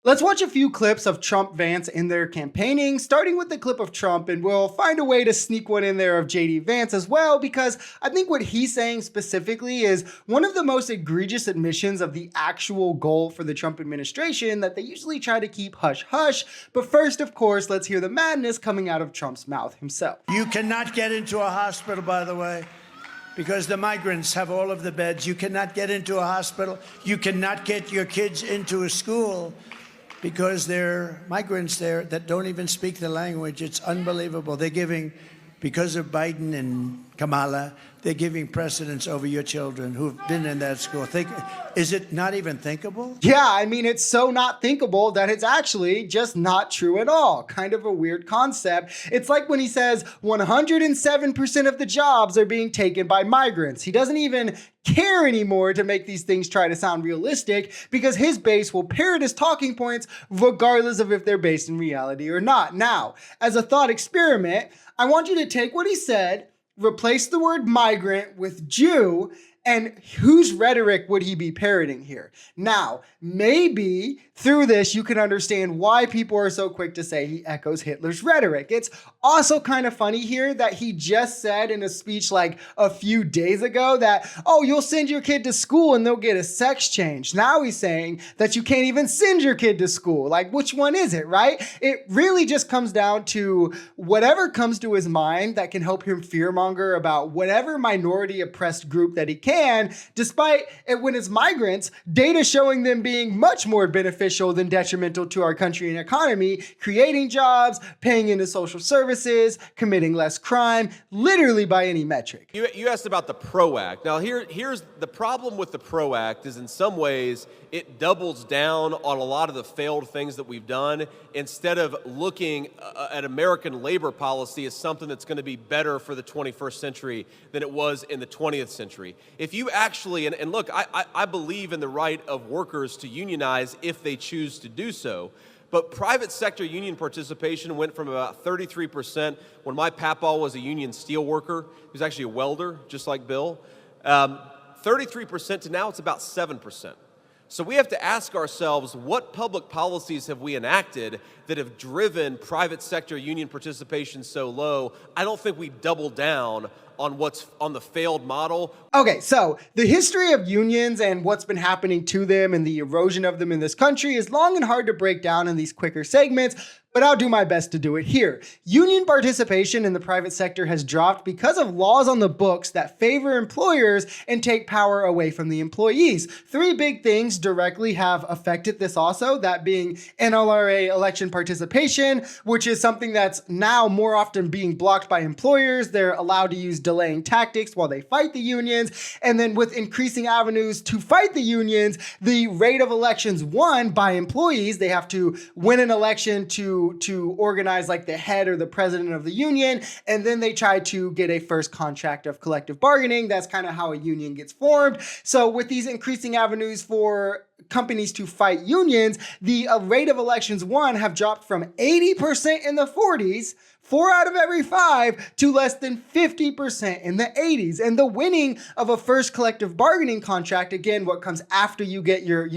Let's watch a few clips of Trump Vance in their campaigning, starting with the clip of Trump, and we'll find a way to sneak one in there of JD Vance as well, because I think what he's saying specifically is one of the most egregious admissions of the actual goal for the Trump administration that they usually try to keep hush-hush. But first, of course, let's hear the madness coming out of Trump's mouth himself. You cannot get into a hospital, by the way, because the migrants have all of the beds. You cannot get into a hospital. You cannot get your kids into a school, because there are migrants there that don't even speak the language. It's unbelievable. They're giving, because of Biden and Kamala, they're giving precedence over your children who've been in that school. Is it not even thinkable? Yeah, I mean, it's so not thinkable that it's actually just not true at all. Kind of a weird concept. It's like when he says 107% of the jobs are being taken by migrants. He doesn't even care anymore to make these things try to sound realistic, because his base will parrot his talking points regardless of if they're based in reality or not. Now, as a thought experiment, I want you to take what he said, replace the word migrant with Jew, and whose rhetoric would he be parroting here? Now, maybe through this, you can understand why people are so quick to say he echoes Hitler's rhetoric. It's also kind of funny here that he just said in a speech like a few days ago that, oh, you'll send your kid to school and they'll get a sex change. Now he's saying that you can't even send your kid to school. Like, which one is it, right? It really just comes down to whatever comes to his mind that can help him fearmonger about whatever minority oppressed group that he can, despite it, when it's migrants, data showing them being much more beneficial than detrimental to our country and economy, creating jobs, paying into social services, committing less crime, literally by any metric. You asked about the PRO Act. Now here's the problem with the PRO Act is in some ways it doubles down on a lot of the failed things that we've done instead of looking at American labor policy as something that's going to be better for the 21st century than it was in the 20th century. If you actually, and look, I believe in the right of workers to unionize if they choose to do so, but private sector union participation went from about 33% when my papaw was a union steel worker. He was actually a welder, just like Bill. 33% to now it's about 7%. So we have to ask ourselves, what public policies have we enacted that have driven private sector union participation so low? I don't think we double down on what's on the failed model. Okay, so the history of unions and what's been happening to them and the erosion of them in this country is long and hard to break down in these quicker segments, but I'll do my best to do it here. Union participation in the private sector has dropped because of laws on the books that favor employers and take power away from the employees. Three big things directly have affected this also, that being NLRA election participation, which is something that's now more often being blocked by employers. They're allowed to use delaying tactics while they fight the unions. And then with increasing avenues to fight the unions, the rate of elections won by employees, they have to win an election to organize like the head or the president of the union, and then they try to get a first contract of collective bargaining. That's kind of how a union gets formed. So with these increasing avenues for companies to fight unions, the rate of elections won have dropped from 80% in the 40s, 4 out of every 5, to less than 50% in the 80s. And the winning of a first collective bargaining contract, again, what comes after you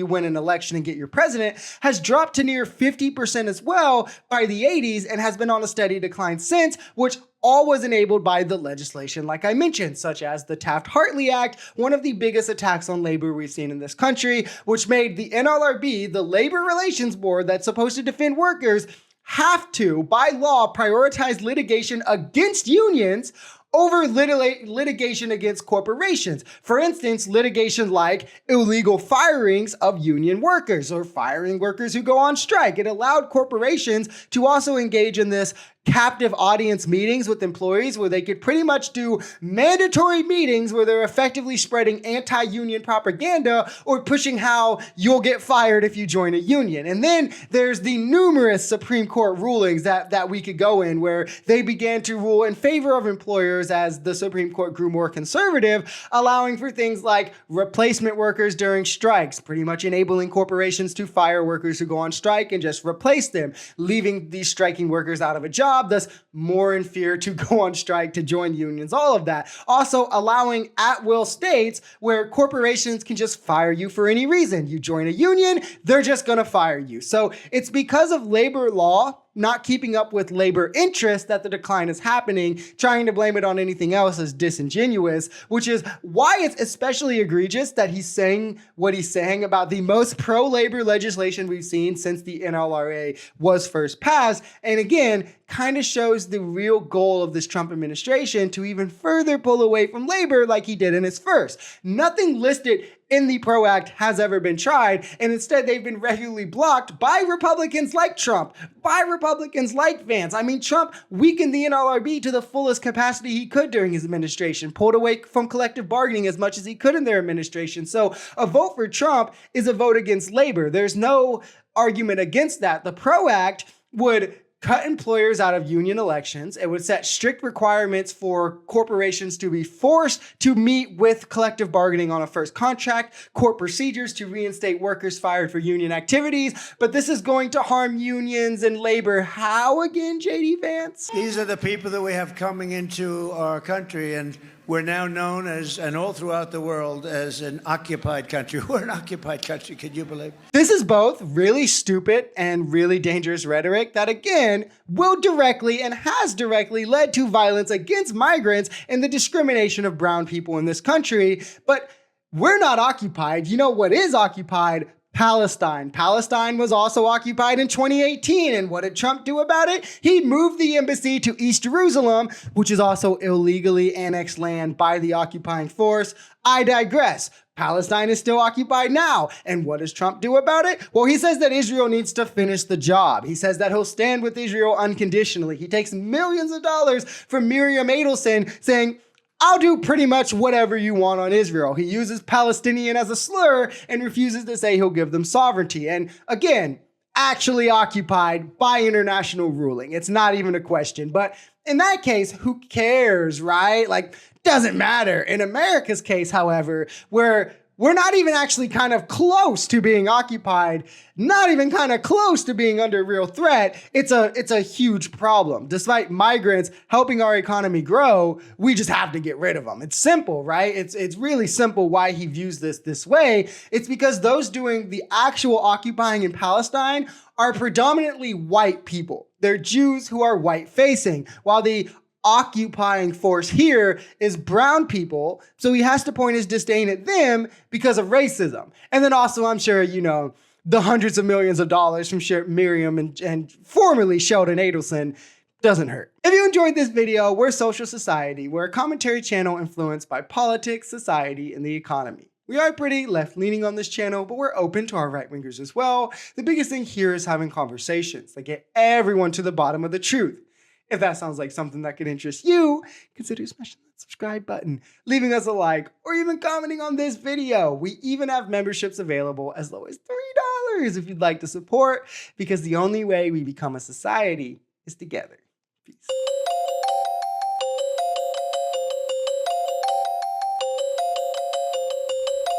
win an election and get your president, has dropped to near 50% as well by the 80s and has been on a steady decline since, which all was enabled by the legislation, like I mentioned, such as the Taft-Hartley Act, one of the biggest attacks on labor we've seen in this country, which made the NLRB, the Labor Relations Board that's supposed to defend workers, have to, by law, prioritize litigation against unions over litigation against corporations. For instance, litigation like illegal firings of union workers or firing workers who go on strike. It allowed corporations to also engage in this captive audience meetings with employees where they could pretty much do mandatory meetings where they're effectively spreading anti-union propaganda or pushing how you'll get fired if you join a union. And then there's the numerous Supreme Court rulings that we could go in where they began to rule in favor of employers as the Supreme Court grew more conservative, allowing for things like replacement workers during strikes, pretty much enabling corporations to fire workers who go on strike and just replace them, leaving these striking workers out of a job job, thus more in fear to go on strike, to join unions, all of that. Also allowing at-will states where corporations can just fire you for any reason. You join a union, they're just gonna fire you. So it's because of labor law not keeping up with labor interest that the decline is happening. Trying to blame it on anything else is disingenuous, which is why it's especially egregious that he's saying what he's saying about the most pro-labor legislation we've seen since the NLRA was first passed. And again, kind of shows the real goal of this Trump administration to even further pull away from labor like he did in his first. Nothing listed in the PRO Act has ever been tried, and instead they've been regularly blocked by Republicans like Trump, by Republicans like Vance. I mean, Trump weakened the NLRB to the fullest capacity he could during his administration, pulled away from collective bargaining as much as he could in their administration. So a vote for Trump is a vote against labor. There's no argument against that. The PRO Act would cut employers out of union elections. It would set strict requirements for corporations to be forced to meet with collective bargaining on a first contract, court procedures to reinstate workers fired for union activities. But this is going to harm unions and labor. How again, JD Vance? These are the people that we have coming into our country, and we're now known as, and all throughout the world, as an occupied country. We're an occupied country, can you believe? This is both really stupid and really dangerous rhetoric that, again, will directly and has directly led to violence against migrants and the discrimination of brown people in this country. But we're not occupied. You know what is occupied? Palestine. Palestine was also occupied in 2018. And what did Trump do about it? He moved the embassy to East Jerusalem, which is also illegally annexed land by the occupying force. I digress. Palestine is still occupied now. And what does Trump do about it? Well, he says that Israel needs to finish the job. He says that he'll stand with Israel unconditionally. He takes millions of dollars from Miriam Adelson saying, I'll do pretty much whatever you want on Israel. He uses Palestinian as a slur and refuses to say he'll give them sovereignty. And again, actually occupied by international ruling. It's not even a question. But in that case, who cares, right? Like, doesn't matter. In America's case, however, where we're not even actually kind of close to being occupied, not even kind of close to being under real threat, it's a huge problem. Despite migrants helping our economy grow, we just have to get rid of them. It's simple, right? It's really simple why he views this way. It's because those doing the actual occupying in Palestine are predominantly white people. They're Jews who are white facing, while the occupying force here is brown people. So he has to point his disdain at them because of racism. And then also, I'm sure, you know, the hundreds of millions of dollars from Miriam and formerly Sheldon Adelson doesn't hurt. If you enjoyed this video, we're Social Society. We're a commentary channel influenced by politics, society, and the economy. We are pretty left-leaning on this channel, but we're open to our right-wingers as well. The biggest thing here is having conversations that get everyone to the bottom of the truth. If that sounds like something that could interest you, consider smashing that subscribe button, leaving us a like, or even commenting on this video. We even have memberships available as low as $3 if you'd like to support, because the only way we become a society is together. Peace.